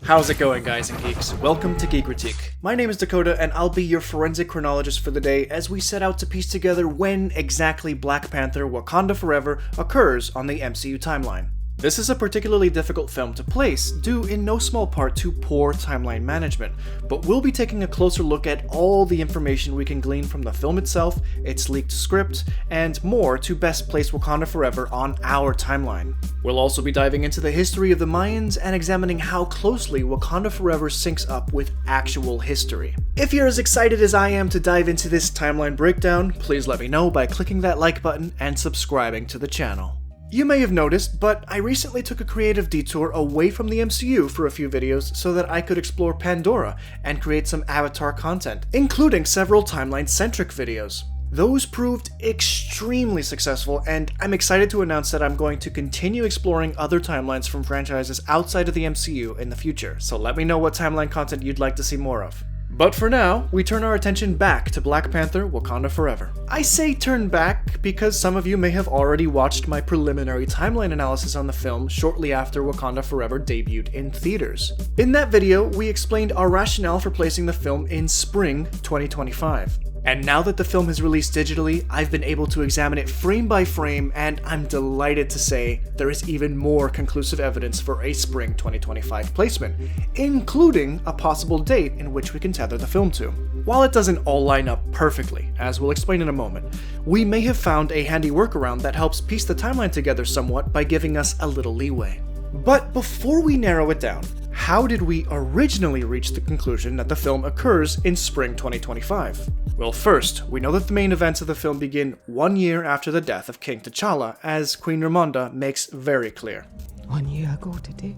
How's it going, guys and geeks? Welcome to Geekritique. My name is Dakota, and I'll be your forensic chronologist for the day as we set out to piece together when exactly Black Panther Wakanda Forever occurs on the MCU timeline. This is a particularly difficult film to place, due in no small part to poor timeline management, but we'll be taking a closer look at all the information we can glean from the film itself, its leaked script, and more to best place Wakanda Forever on our timeline. We'll also be diving into the history of the Mayans and examining how closely Wakanda Forever syncs up with actual history. If you're as excited as I am to dive into this timeline breakdown, please let me know by clicking that like button and subscribing to the channel. You may have noticed, but I recently took a creative detour away from the MCU for a few videos so that I could explore Pandora and create some Avatar content, including several timeline-centric videos. Those proved extremely successful, and I'm excited to announce that I'm going to continue exploring other timelines from franchises outside of the MCU in the future, so let me know what timeline content you'd like to see more of. But for now, we turn our attention back to Black Panther Wakanda Forever. I say turn back because some of you may have already watched my preliminary timeline analysis on the film shortly after Wakanda Forever debuted in theaters. In that video, we explained our rationale for placing the film in spring 2025. And now that the film is released digitally, I've been able to examine it frame by frame, and I'm delighted to say there is even more conclusive evidence for a spring 2025 placement, including a possible date in which we can tether the film to. While it doesn't all line up perfectly, as we'll explain in a moment, we may have found a handy workaround that helps piece the timeline together somewhat by giving us a little leeway. But before we narrow it down, how did we originally reach the conclusion that the film occurs in spring 2025? Well, first, we know that the main events of the film begin 1 year after the death of King T'Challa, as Queen Ramonda makes very clear. 1 year ago today?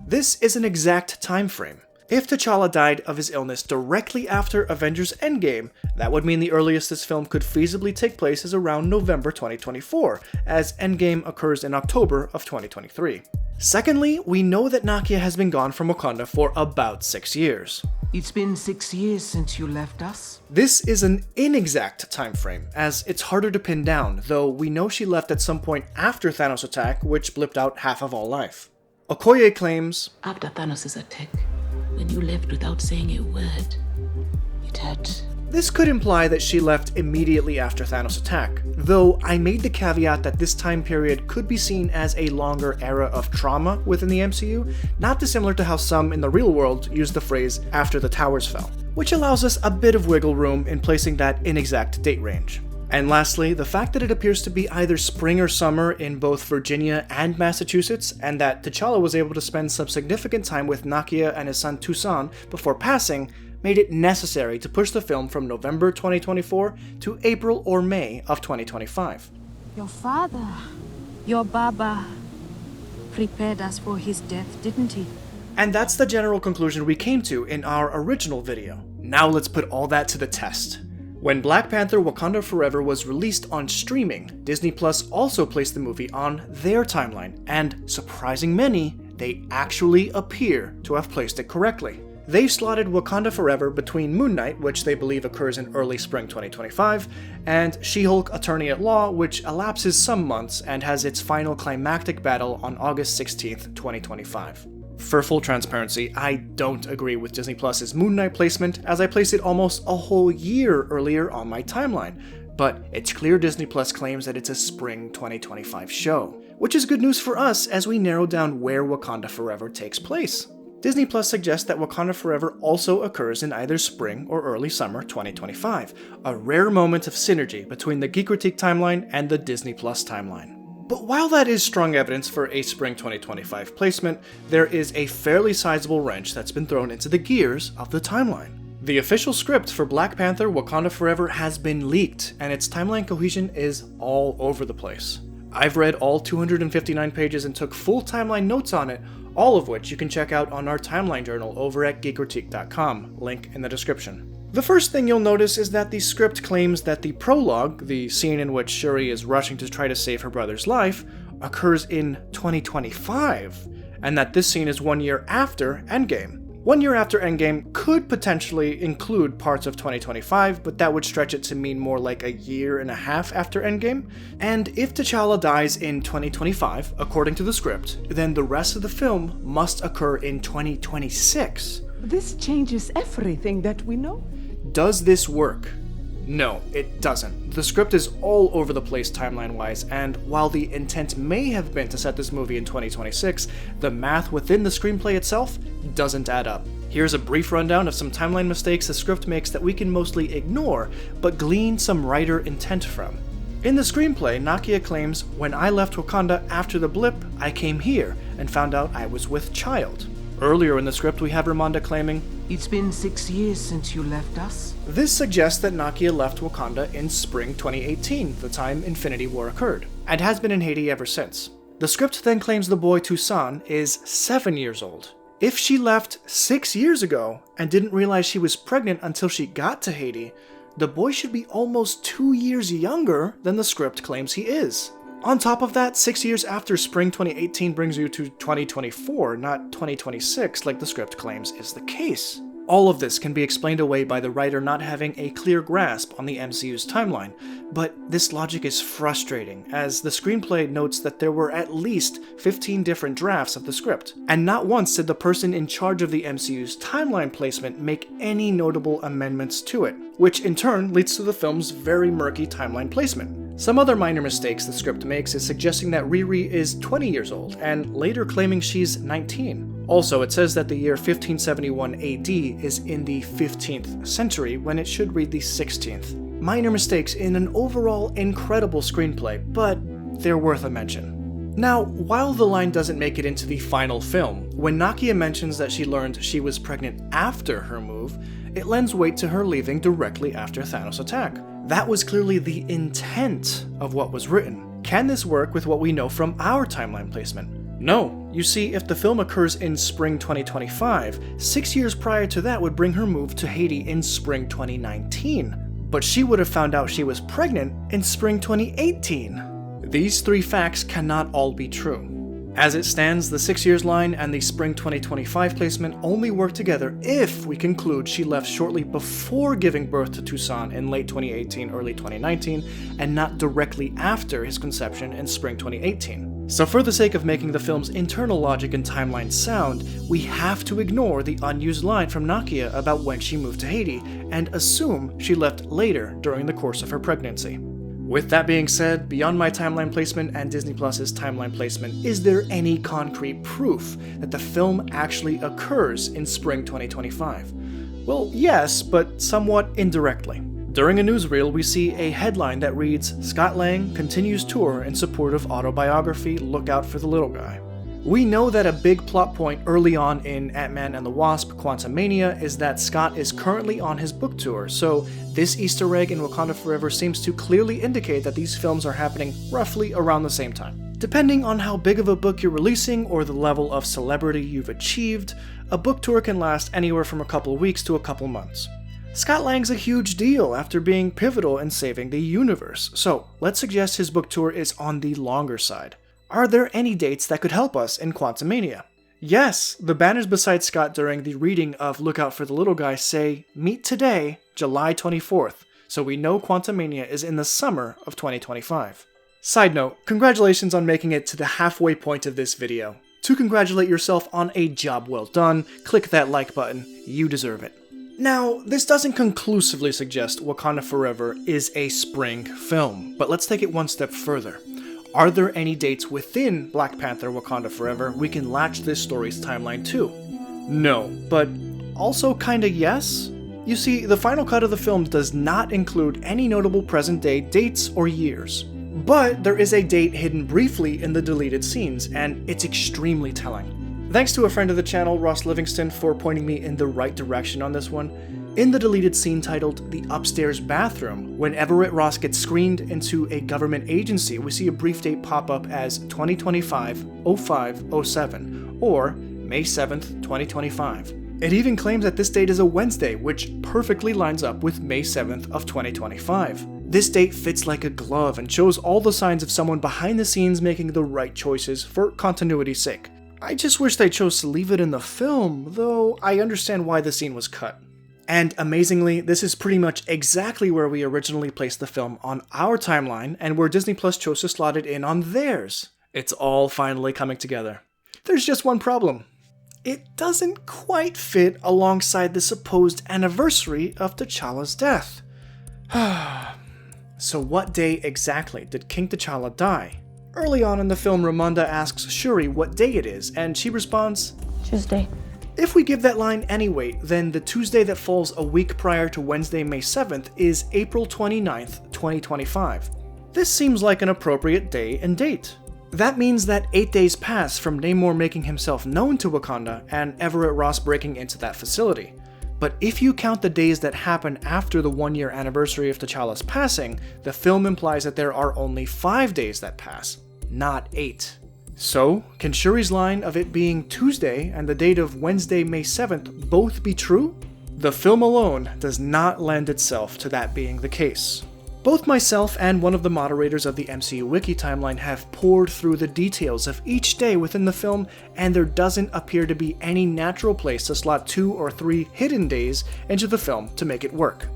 This is an exact time frame. If T'Challa died of his illness directly after Avengers Endgame, that would mean the earliest this film could feasibly take place is around November 2024, as Endgame occurs in October of 2023. Secondly, we know that Nakia has been gone from Wakanda for about 6 years. It's been 6 years since you left us? This is an inexact time frame, as it's harder to pin down, though we know she left at some point after Thanos' attack, which blipped out half of all life. Okoye claims, after Thanos' attack, when you left without saying a word, it hurt. This could imply that she left immediately after Thanos' attack, though I made the caveat that this time period could be seen as a longer era of trauma within the MCU, not dissimilar to how some in the real world use the phrase after the towers fell, which allows us a bit of wiggle room in placing that inexact date range. And lastly, the fact that it appears to be either spring or summer in both Virginia and Massachusetts, and that T'Challa was able to spend some significant time with Nakia and his son Toussaint before passing, made it necessary to push the film from November 2024 to April or May of 2025. Your father, your Baba, prepared us for his death, didn't he? And that's the general conclusion we came to in our original video. Now let's put all that to the test. When Black Panther Wakanda Forever was released on streaming, Disney Plus also placed the movie on their timeline, and surprising many, they actually appear to have placed it correctly. They've slotted Wakanda Forever between Moon Knight, which they believe occurs in early spring 2025, and She-Hulk Attorney at Law, which elapses some months and has its final climactic battle on August 16th, 2025. For full transparency, I don't agree with Disney Plus's Moon Knight placement, as I placed it almost a whole year earlier on my timeline, but it's clear Disney Plus claims that it's a spring 2025 show, which is good news for us as we narrow down where Wakanda Forever takes place. Disney Plus suggests that Wakanda Forever also occurs in either spring or early summer 2025, a rare moment of synergy between the Geekritique timeline and the Disney Plus timeline. But while that is strong evidence for a spring 2025 placement, there is a fairly sizable wrench that's been thrown into the gears of the timeline. The official script for Black Panther Wakanda Forever has been leaked, and its timeline cohesion is all over the place. I've read all 259 pages and took full timeline notes on it, all of which you can check out on our timeline journal over at Geekritique.com, link in the description. The first thing you'll notice is that the script claims that the prologue, the scene in which Shuri is rushing to try to save her brother's life, occurs in 2025, and that this scene is 1 year after Endgame. 1 year after Endgame could potentially include parts of 2025, but that would stretch it to mean more like a year and a half after Endgame. And if T'Challa dies in 2025, according to the script, then the rest of the film must occur in 2026. This changes everything that we know. Does this work? No, it doesn't. The script is all over the place timeline-wise, and while the intent may have been to set this movie in 2026, the math within the screenplay itself doesn't add up. Here's a brief rundown of some timeline mistakes the script makes that we can mostly ignore, but glean some writer intent from. In the screenplay, Nakia claims, "When I left Wakanda after the blip, I came here and found out I was with child." Earlier in the script, we have Ramonda claiming, It's been 6 years since you left us. This suggests that Nakia left Wakanda in spring 2018, the time Infinity War occurred, and has been in Haiti ever since. The script then claims the boy Toussaint is 7 years old. If she left 6 years ago and didn't realize she was pregnant until she got to Haiti, the boy should be almost 2 years younger than the script claims he is. On top of that, 6 years after spring 2018 brings you to 2024, not 2026 like the script claims is the case. All of this can be explained away by the writer not having a clear grasp on the MCU's timeline, but this logic is frustrating, as the screenplay notes that there were at least 15 different drafts of the script, and not once did the person in charge of the MCU's timeline placement make any notable amendments to it, which in turn leads to the film's very murky timeline placement. Some other minor mistakes the script makes is suggesting that Riri is 20 years old, and later claiming she's 19. Also, it says that the year 1571 AD is in the 15th century when it should read the 16th. Minor mistakes in an overall incredible screenplay, but they're worth a mention. Now, while the line doesn't make it into the final film, when Nakia mentions that she learned she was pregnant after her move, it lends weight to her leaving directly after Thanos' attack. That was clearly the intent of what was written. Can this work with what we know from our timeline placement? No. You see, if the film occurs in spring 2025, 6 years prior to that would bring her move to Haiti in spring 2019. But she would have found out she was pregnant in spring 2018. These three facts cannot all be true. As it stands, the 6 years line and the spring 2025 placement only work together if we conclude she left shortly before giving birth to Toussaint in late 2018, early 2019, and not directly after his conception in spring 2018. So for the sake of making the film's internal logic and timeline sound, we have to ignore the unused line from Nakia about when she moved to Haiti, and assume she left later during the course of her pregnancy. With that being said, beyond my timeline placement and Disney Plus's timeline placement, is there any concrete proof that the film actually occurs in spring 2025? Well, yes, but somewhat indirectly. During a newsreel, we see a headline that reads, "Scott Lang continues tour in support of autobiography, look out for the little guy." We know that a big plot point early on in Ant-Man and the Wasp: Quantumania is that Scott is currently on his book tour, so this Easter egg in Wakanda Forever seems to clearly indicate that these films are happening roughly around the same time. Depending on how big of a book you're releasing or the level of celebrity you've achieved, a book tour can last anywhere from a couple weeks to a couple months. Scott Lang's a huge deal after being pivotal in saving the universe, so let's suggest his book tour is on the longer side. Are there any dates that could help us in Quantumania? Yes, the banners beside Scott during the reading of Look Out for the Little Guy say, "Meet today, July 24th, so we know Quantumania is in the summer of 2025. Side note, congratulations on making it to the halfway point of this video. To congratulate yourself on a job well done, click that like button, you deserve it. Now, this doesn't conclusively suggest Wakanda Forever is a spring film, but let's take it one step further. Are there any dates within Black Panther Wakanda Forever we can latch this story's timeline to? No, but also kinda yes? You see, the final cut of the film does not include any notable present-day dates or years. But there is a date hidden briefly in the deleted scenes, and it's extremely telling. Thanks to a friend of the channel, Ross Livingston, for pointing me in the right direction on this one. In the deleted scene titled The Upstairs Bathroom, when Everett Ross gets screened into a government agency, we see a brief date pop up as 2025-05-07, or May 7th, 2025. It even claims that this date is a Wednesday, which perfectly lines up with May 7th of 2025. This date fits like a glove and shows all the signs of someone behind the scenes making the right choices for continuity's sake. I just wish they chose to leave it in the film, though I understand why the scene was cut. And amazingly, this is pretty much exactly where we originally placed the film on our timeline and where Disney Plus chose to slot it in on theirs. It's all finally coming together. There's just one problem. It doesn't quite fit alongside the supposed anniversary of T'Challa's death. So what day exactly did King T'Challa die? Early on in the film, Ramonda asks Shuri what day it is, and she responds, Tuesday. If we give that line any weight, then the Tuesday that falls a week prior to Wednesday, May 7th is April 29th, 2025. This seems like an appropriate day and date. That means that 8 days pass from Namor making himself known to Wakanda and Everett Ross breaking into that facility. But if you count the days that happen after the 1-year anniversary of T'Challa's passing, the film implies that there are only 5 days that pass, not 8. So, can Shuri's line of it being Tuesday and the date of Wednesday, May 7th both be true? The film alone does not lend itself to that being the case. Both myself and one of the moderators of the MCU Wiki timeline have poured through the details of each day within the film, and there doesn't appear to be any natural place to slot 2 or 3 hidden days into the film to make it work.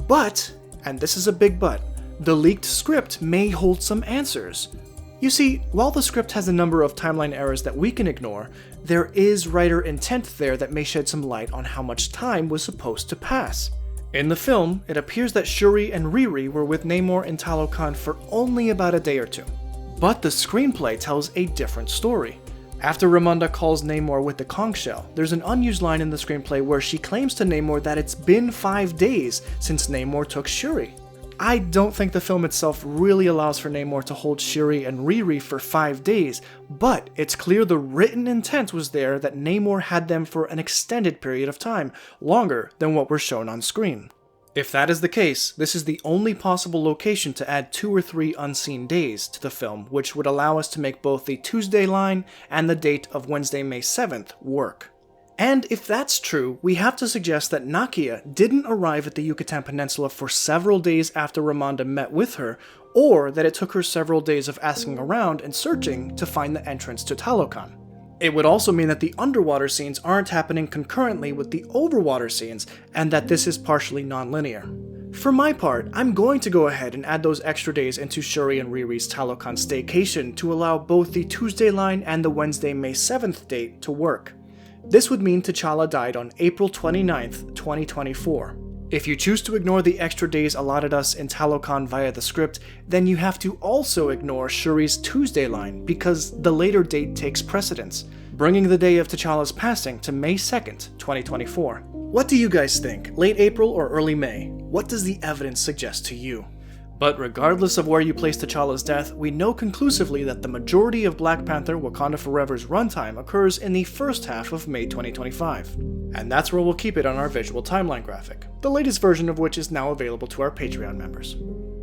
But, and this is a big but, the leaked script may hold some answers. You see, while the script has a number of timeline errors that we can ignore, there is writer intent there that may shed some light on how much time was supposed to pass. In the film, it appears that Shuri and Riri were with Namor in Talokan for only about a day or two. But the screenplay tells a different story. After Ramonda calls Namor with the conch shell, there's an unused line in the screenplay where she claims to Namor that it's been 5 days since Namor took Shuri. I don't think the film itself really allows for Namor to hold Shuri and Riri for 5 days, but it's clear the written intent was there that Namor had them for an extended period of time, longer than what we're shown on screen. If that is the case, this is the only possible location to add 2 or 3 unseen days to the film, which would allow us to make both the Tuesday line and the date of Wednesday, May 7th work. And if that's true, we have to suggest that Nakia didn't arrive at the Yucatan Peninsula for several days after Ramonda met with her, or that it took her several days of asking around and searching to find the entrance to Talokan. It would also mean that the underwater scenes aren't happening concurrently with the overwater scenes, and that this is partially non-linear. For my part, I'm going to go ahead and add those extra days into Shuri and Riri's Talokan staycation to allow both the Tuesday line and the Wednesday, May 7th date to work. This would mean T'Challa died on April 29th, 2024. If you choose to ignore the extra days allotted us in Talokan via the script, then you have to also ignore Shuri's Tuesday line because the later date takes precedence, bringing the day of T'Challa's passing to May 2nd, 2024. What do you guys think? Late April or early May? What does the evidence suggest to you? But regardless of where you place T'Challa's death, we know conclusively that the majority of Black Panther Wakanda Forever's runtime occurs in the first half of May 2025. And that's where we'll keep it on our visual timeline graphic, the latest version of which is now available to our Patreon members.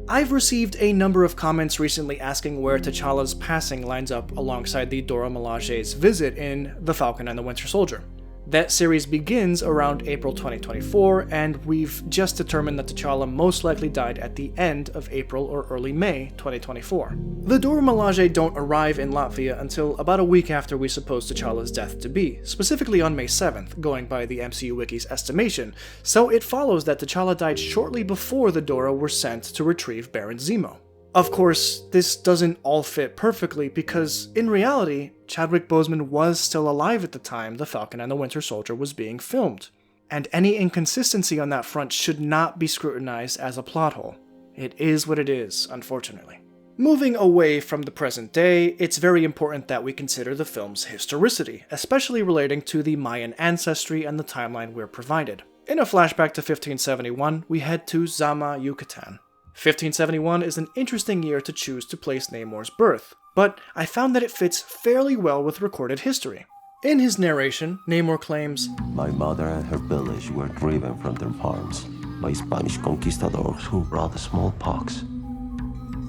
I've received a number of comments recently asking where T'Challa's passing lines up alongside the Dora Milaje's visit in The Falcon and the Winter Soldier. That series begins around April 2024, and we've just determined that T'Challa most likely died at the end of April or early May 2024. The Dora Milaje don't arrive in Latvia until about a week after we suppose T'Challa's death to be, specifically on May 7th, going by the MCU Wiki's estimation, so it follows that T'Challa died shortly before the Dora were sent to retrieve Baron Zemo. Of course, this doesn't all fit perfectly because, in reality, Chadwick Boseman was still alive at the time The Falcon and the Winter Soldier was being filmed, and any inconsistency on that front should not be scrutinized as a plot hole. It is what it is, unfortunately. Moving away from the present day, it's very important that we consider the film's historicity, especially relating to the Mayan ancestry and the timeline we're provided. In a flashback to 1571, we head to Zama, Yucatan. 1571 is an interesting year to choose to place Namor's birth, but I found that it fits fairly well with recorded history. In his narration, Namor claims, "My mother and her village were driven from their farms by Spanish conquistadors who brought the smallpox,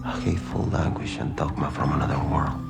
a hateful language and dogma from another world."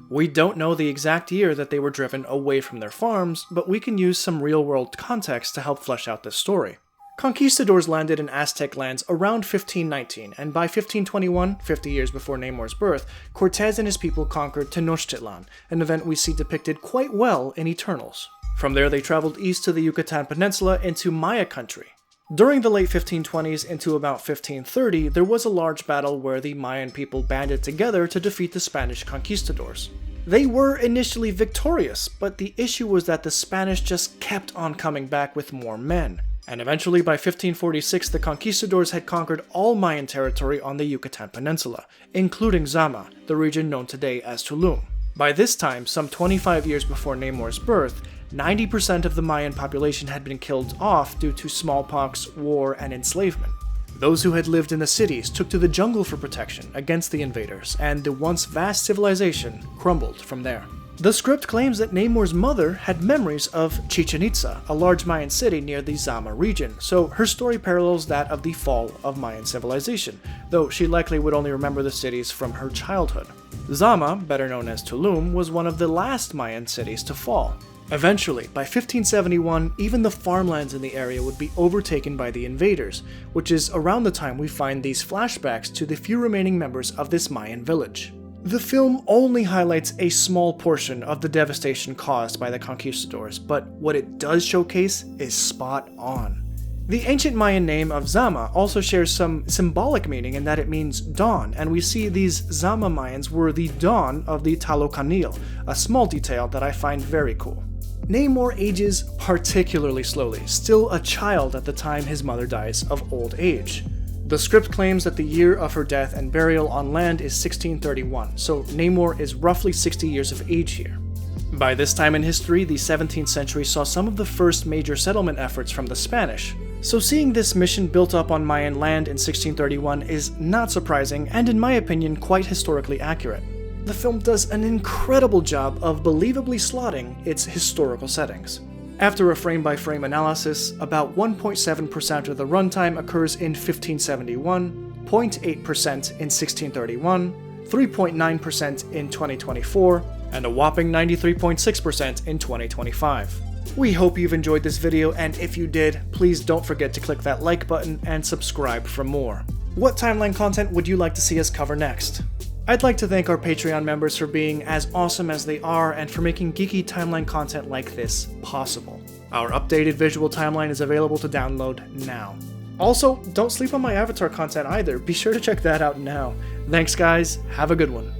We don't know the exact year that they were driven away from their farms, but we can use some real-world context to help flesh out this story. Conquistadors landed in Aztec lands around 1519, and by 1521, 50 years before Namor's birth, Cortez and his people conquered Tenochtitlan, an event we see depicted quite well in Eternals. From there, they traveled east to the Yucatan Peninsula into Maya country. During the late 1520s into about 1530, there was a large battle where the Mayan people banded together to defeat the Spanish conquistadors. They were initially victorious, but the issue was that the Spanish just kept on coming back with more men. And eventually by 1546 the conquistadors had conquered all Mayan territory on the Yucatan Peninsula, including Zama, the region known today as Tulum. By this time, some 25 years before Namor's birth, 90% of the Mayan population had been killed off due to smallpox, war, and enslavement. Those who had lived in the cities took to the jungle for protection against the invaders, and the once vast civilization crumbled from there. The script claims that Namor's mother had memories of Chichen Itza, a large Mayan city near the Zama region, so her story parallels that of the fall of Mayan civilization, though she likely would only remember the cities from her childhood. Zama, better known as Tulum, was one of the last Mayan cities to fall. Eventually, by 1571, even the farmlands in the area would be overtaken by the invaders, which is around the time we find these flashbacks to the few remaining members of this Mayan village. The film only highlights a small portion of the devastation caused by the conquistadors, but what it does showcase is spot on. The ancient Mayan name of Zama also shares some symbolic meaning in that it means dawn, and we see these Zama Mayans were the dawn of the Talocanil, a small detail that I find very cool. Namor ages particularly slowly, still a child at the time his mother dies of old age. The script claims that the year of her death and burial on land is 1631, so Namor is roughly 60 years of age here. By this time in history, the 17th century saw some of the first major settlement efforts from the Spanish, so seeing this mission built up on Mayan land in 1631 is not surprising and, in my opinion, quite historically accurate. The film does an incredible job of believably slotting its historical settings. After a frame-by-frame analysis, about 1.7% of the runtime occurs in 1571, 0.8% in 1631, 3.9% in 2024, and a whopping 93.6% in 2025. We hope you've enjoyed this video, and if you did, please don't forget to click that like button and subscribe for more. What timeline content would you like to see us cover next? I'd like to thank our Patreon members for being as awesome as they are and for making geeky timeline content like this possible. Our updated visual timeline is available to download now. Also, don't sleep on my Avatar content either, be sure to check that out now. Thanks guys, have a good one.